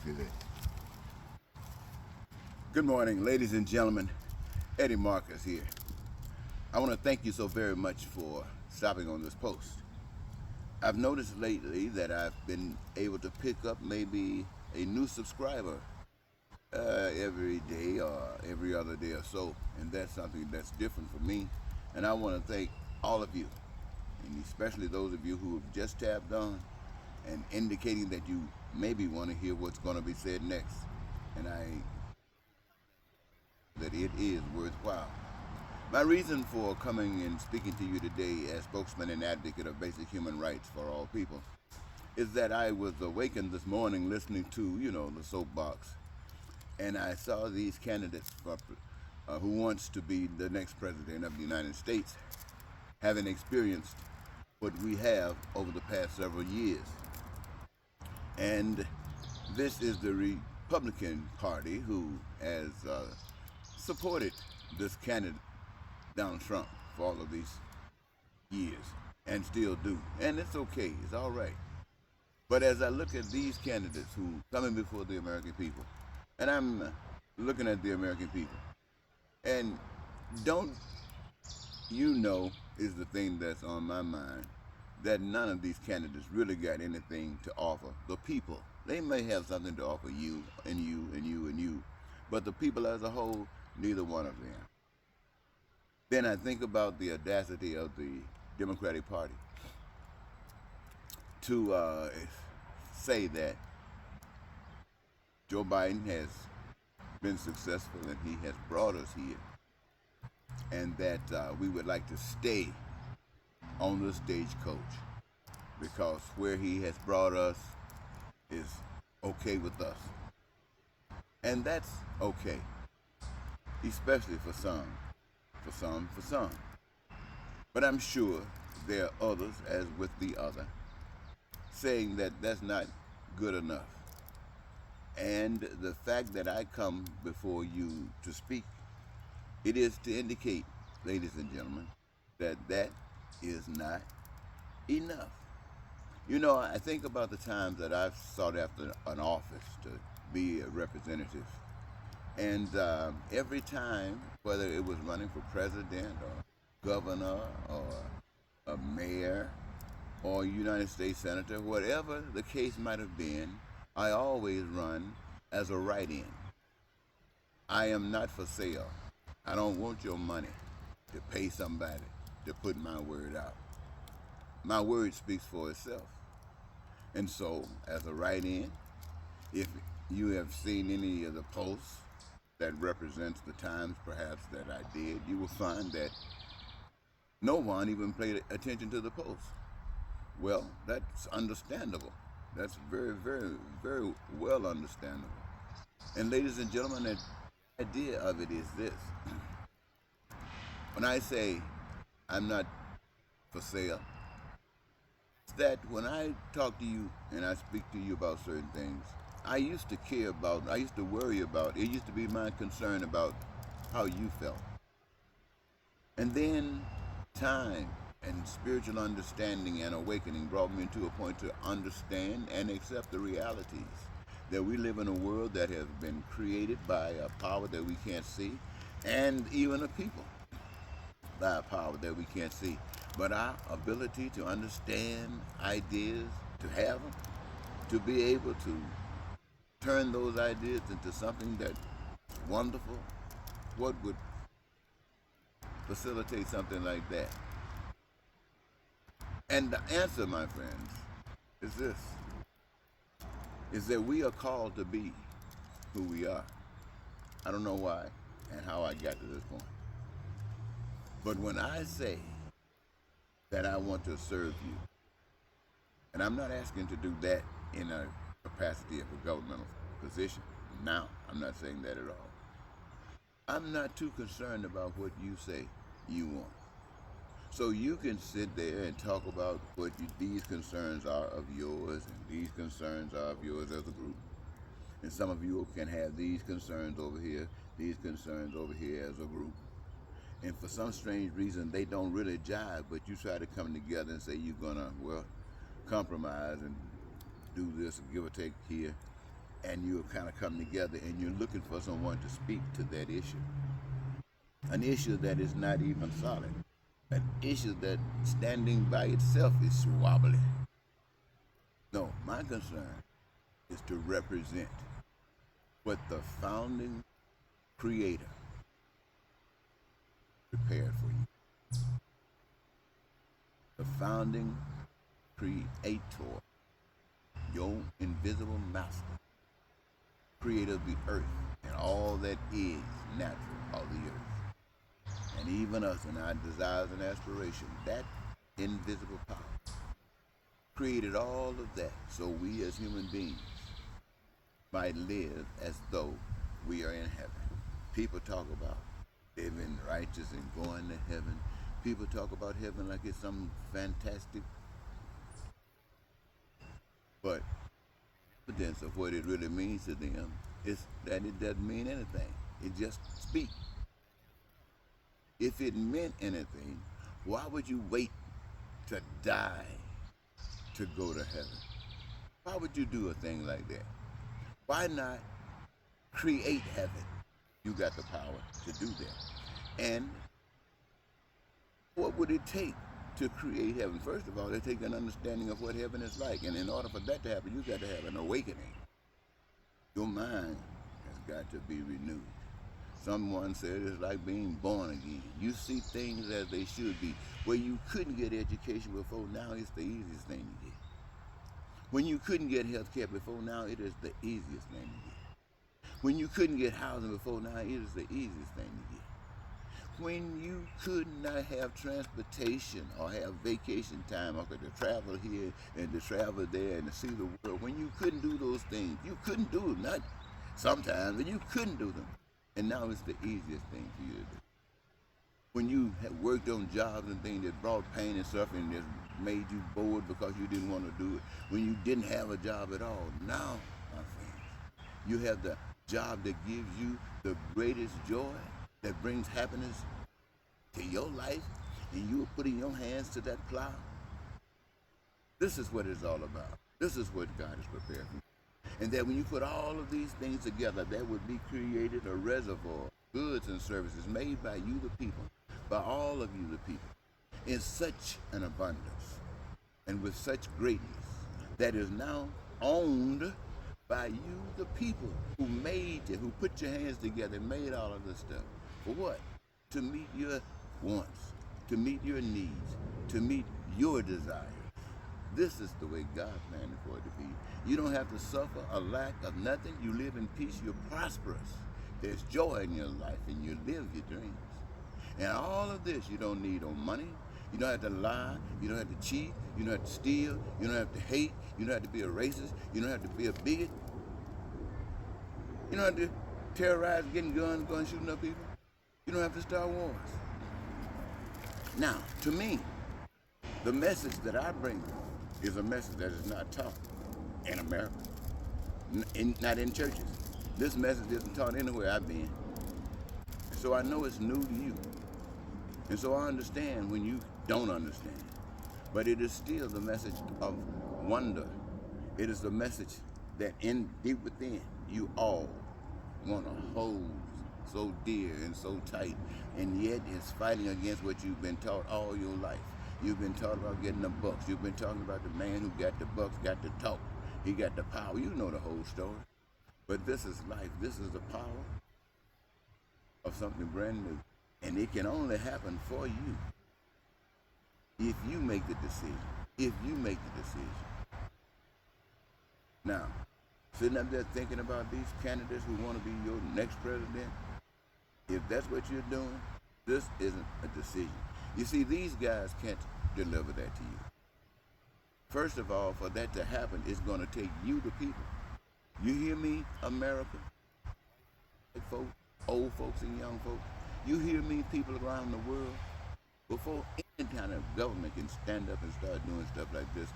today. Good morning, ladies and gentlemen. Eddie Marcus here. I want to thank you so very much for stopping on this post. I've noticed lately that I've been able to pick up maybe a new subscriber every day or every other day or so, and that's something that's different for me. And I want to thank all of you, and especially those of you who have just tapped on and indicating that you maybe want to hear what's going to be said next. And that it is worthwhile. My reason for coming and speaking to you today as spokesman and advocate of basic human rights for all people is that I was awakened this morning listening to, the soapbox, and I saw these candidates for, who wants to be the next president of the United States having experienced what we have over the past several years. And this is the Republican Party who has supported this candidate, Donald Trump, for all of these years and still do. And it's okay, it's all right. But as I look at these candidates who coming before the American people, and I'm looking at the American people, and don't you know is the thing that's on my mind, that none of these candidates really got anything to offer the people. They may have something to offer you and you and you and you, but the people as a whole, neither one of them. Then I think about the audacity of the Democratic Party to say that Joe Biden has been successful and he has brought us here, and that we would like to stay on the stagecoach because where he has brought us is okay with us. And that's okay, especially for some. For some. But I'm sure there are others, as with the other, saying that that's not good enough. And the fact that I come before you to speak, it is to indicate, ladies and gentlemen, that that is not enough. I think about the times that I've sought after an office to be a representative. And every time, whether it was running for president or governor or a mayor or United States senator, whatever the case might have been, I always run as a write-in. I am not for sale. I don't want your money to pay somebody to put my word out. My word speaks for itself. And so, as a write-in, if you have seen any of the posts that represents the times perhaps that I did, you will find that no one even paid attention to the post. Well, that's understandable. That's very, very, very well understandable. And ladies and gentlemen, the idea of it is this. When I say I'm not for sale, it's that when I talk to you and I speak to you about certain things, I used to worry about, it used to be my concern about how you felt. And then time and spiritual understanding and awakening brought me to a point to understand and accept the realities that we live in a world that has been created by a power that we can't see, and even a people by a power that we can't see. But our ability to understand ideas, to have them, to be able to turn those ideas into something that's wonderful, what would facilitate something like that? And the answer, my friends, is this, is that we are called to be who we are. I don't know why and how I got to this point. But when I say that I want to serve you, and I'm not asking to do that in a capacity of a governmental position. Now, I'm not saying that at all. I'm not too concerned about what you say you want. So you can sit there and talk about what these concerns are of yours, and these concerns are of yours as a group. And some of you can have these concerns over here, these concerns over here as a group. And for some strange reason, they don't really jive, but you try to come together and say you're gonna, compromise and do this and give or take here. and you'll kind of come together and you're looking for someone to speak to that issue. An issue that is not even solid. An issue that standing by itself is wobbly. No, my concern is to represent what the founding creator prepared for you. The founding creator, your invisible master, creator of the earth and all that is natural of the earth. And even us and our desires and aspirations, that invisible power created all of that so we as human beings might live as though we are in heaven. People talk about living righteous and going to heaven. People talk about heaven like it's some fantastic, but evidence of what it really means to them is that it doesn't mean anything. It just speaks. If it meant anything, why would you wait to die to go to heaven? Why would you do a thing like that? Why not create heaven? You got the power to do that. And what would it take to create heaven? First of all, it takes an understanding of what heaven is like. And in order for that to happen, you got to have an awakening. Your mind has got to be renewed. Someone said it's like being born again. You see things as they should be. Where you couldn't get education before, now it's the easiest thing to get. When you couldn't get health care before, now it is the easiest thing to get. When you couldn't get housing before, now it is the easiest thing to get. When you could not have transportation or have vacation time or to travel here and to travel there and to see the world, when you couldn't do those things, you couldn't do them, not sometimes, but you couldn't do them. And now it's the easiest thing for you to do. When you had worked on jobs and things that brought pain and suffering that made you bored because you didn't want to do it, when you didn't have a job at all, now, my friends, you have the job that gives you the greatest joy, that brings happiness to your life, and you are putting your hands to that plow. This is what it's all about. This is what God has prepared for you. And that when you put all of these things together, there would be created a reservoir, goods and services made by you, the people, by all of you, the people, in such an abundance and with such greatness that is now owned by you, the people, who made it, who put your hands together and made all of this stuff. For what? To meet your wants, to meet your needs, to meet your desires. This is the way God planned for it to be. You don't have to suffer a lack of nothing. You live in peace. You're prosperous. There's joy in your life, and you live your dreams. And all of this, you don't need no money. You don't have to lie. You don't have to cheat. You don't have to steal. You don't have to hate. You don't have to be a racist. You don't have to be a bigot. You don't have to terrorize, getting guns, going shooting up people. You don't have to start wars. Now, to me, the message that I bring is a message that is not taught in America, not in churches. This message isn't taught anywhere I've been. So I know it's new to you. And so I understand when you don't understand. But it is still the message of wonder. It is the message that in deep within you all want to hold so dear and so tight, and yet it's fighting against what you've been taught all your life. You've been taught about getting the bucks. You've been talking about the man who got the bucks, got the talk. He got the power. You know the whole story. But this is life. This is the power of something brand new. And it can only happen for you if you make the decision. If you make the decision. Now, sitting up there thinking about these candidates who want to be your next president, if that's what you're doing, this isn't a decision. You see, these guys can't deliver that to you. First of all, for that to happen, it's going to take you, the people. You hear me, America? Folks, old folks and young folks. You hear me, people around the world? Before any kind of government can stand up and start doing stuff like this,